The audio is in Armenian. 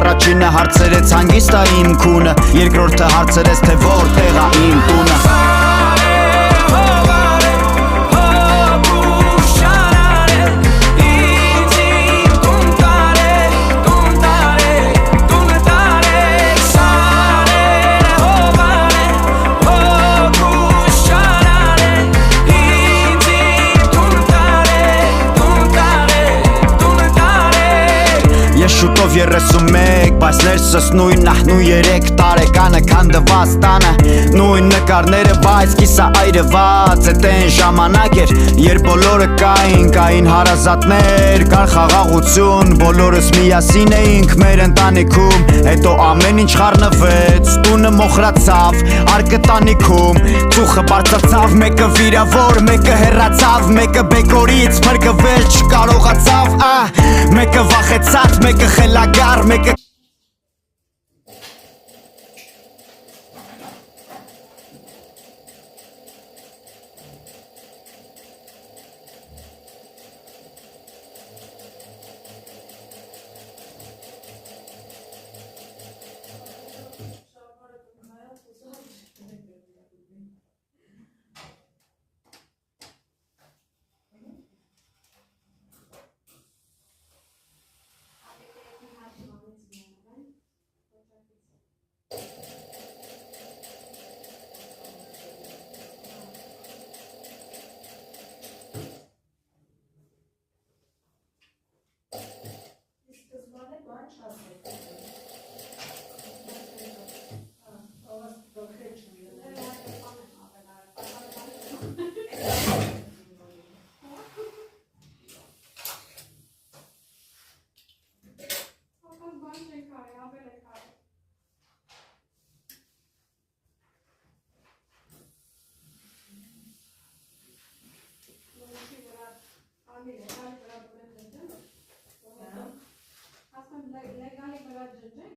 առաջինը հարցրեց հանգիստ ա իմ քունը, երկրորդը հարցրեց թե որտեղ ա իմ տունը։ Շուտով 31, բայց ներսս նույնն ահ նույն 3 տարեկանը քանդված տանը, նույն նկարները, բայց կիսա այրված, էդ այն ժամանակ էր, երբ բոլորը կային հարազատներ, կար խաղաղություն, բոլորս միասին էինք մեր ընտանիքում, հետո ամեն ինչ խառնվեց, տունը մոխրացավ, արկը տանիքում, ծուխը բարձրացավ, մեկը վիրավոր, մեկը հեռացավ, մեկը բեկորից փրկվել չկարողացավ, մեկը վախեցած, մեկը խելագար, մեկը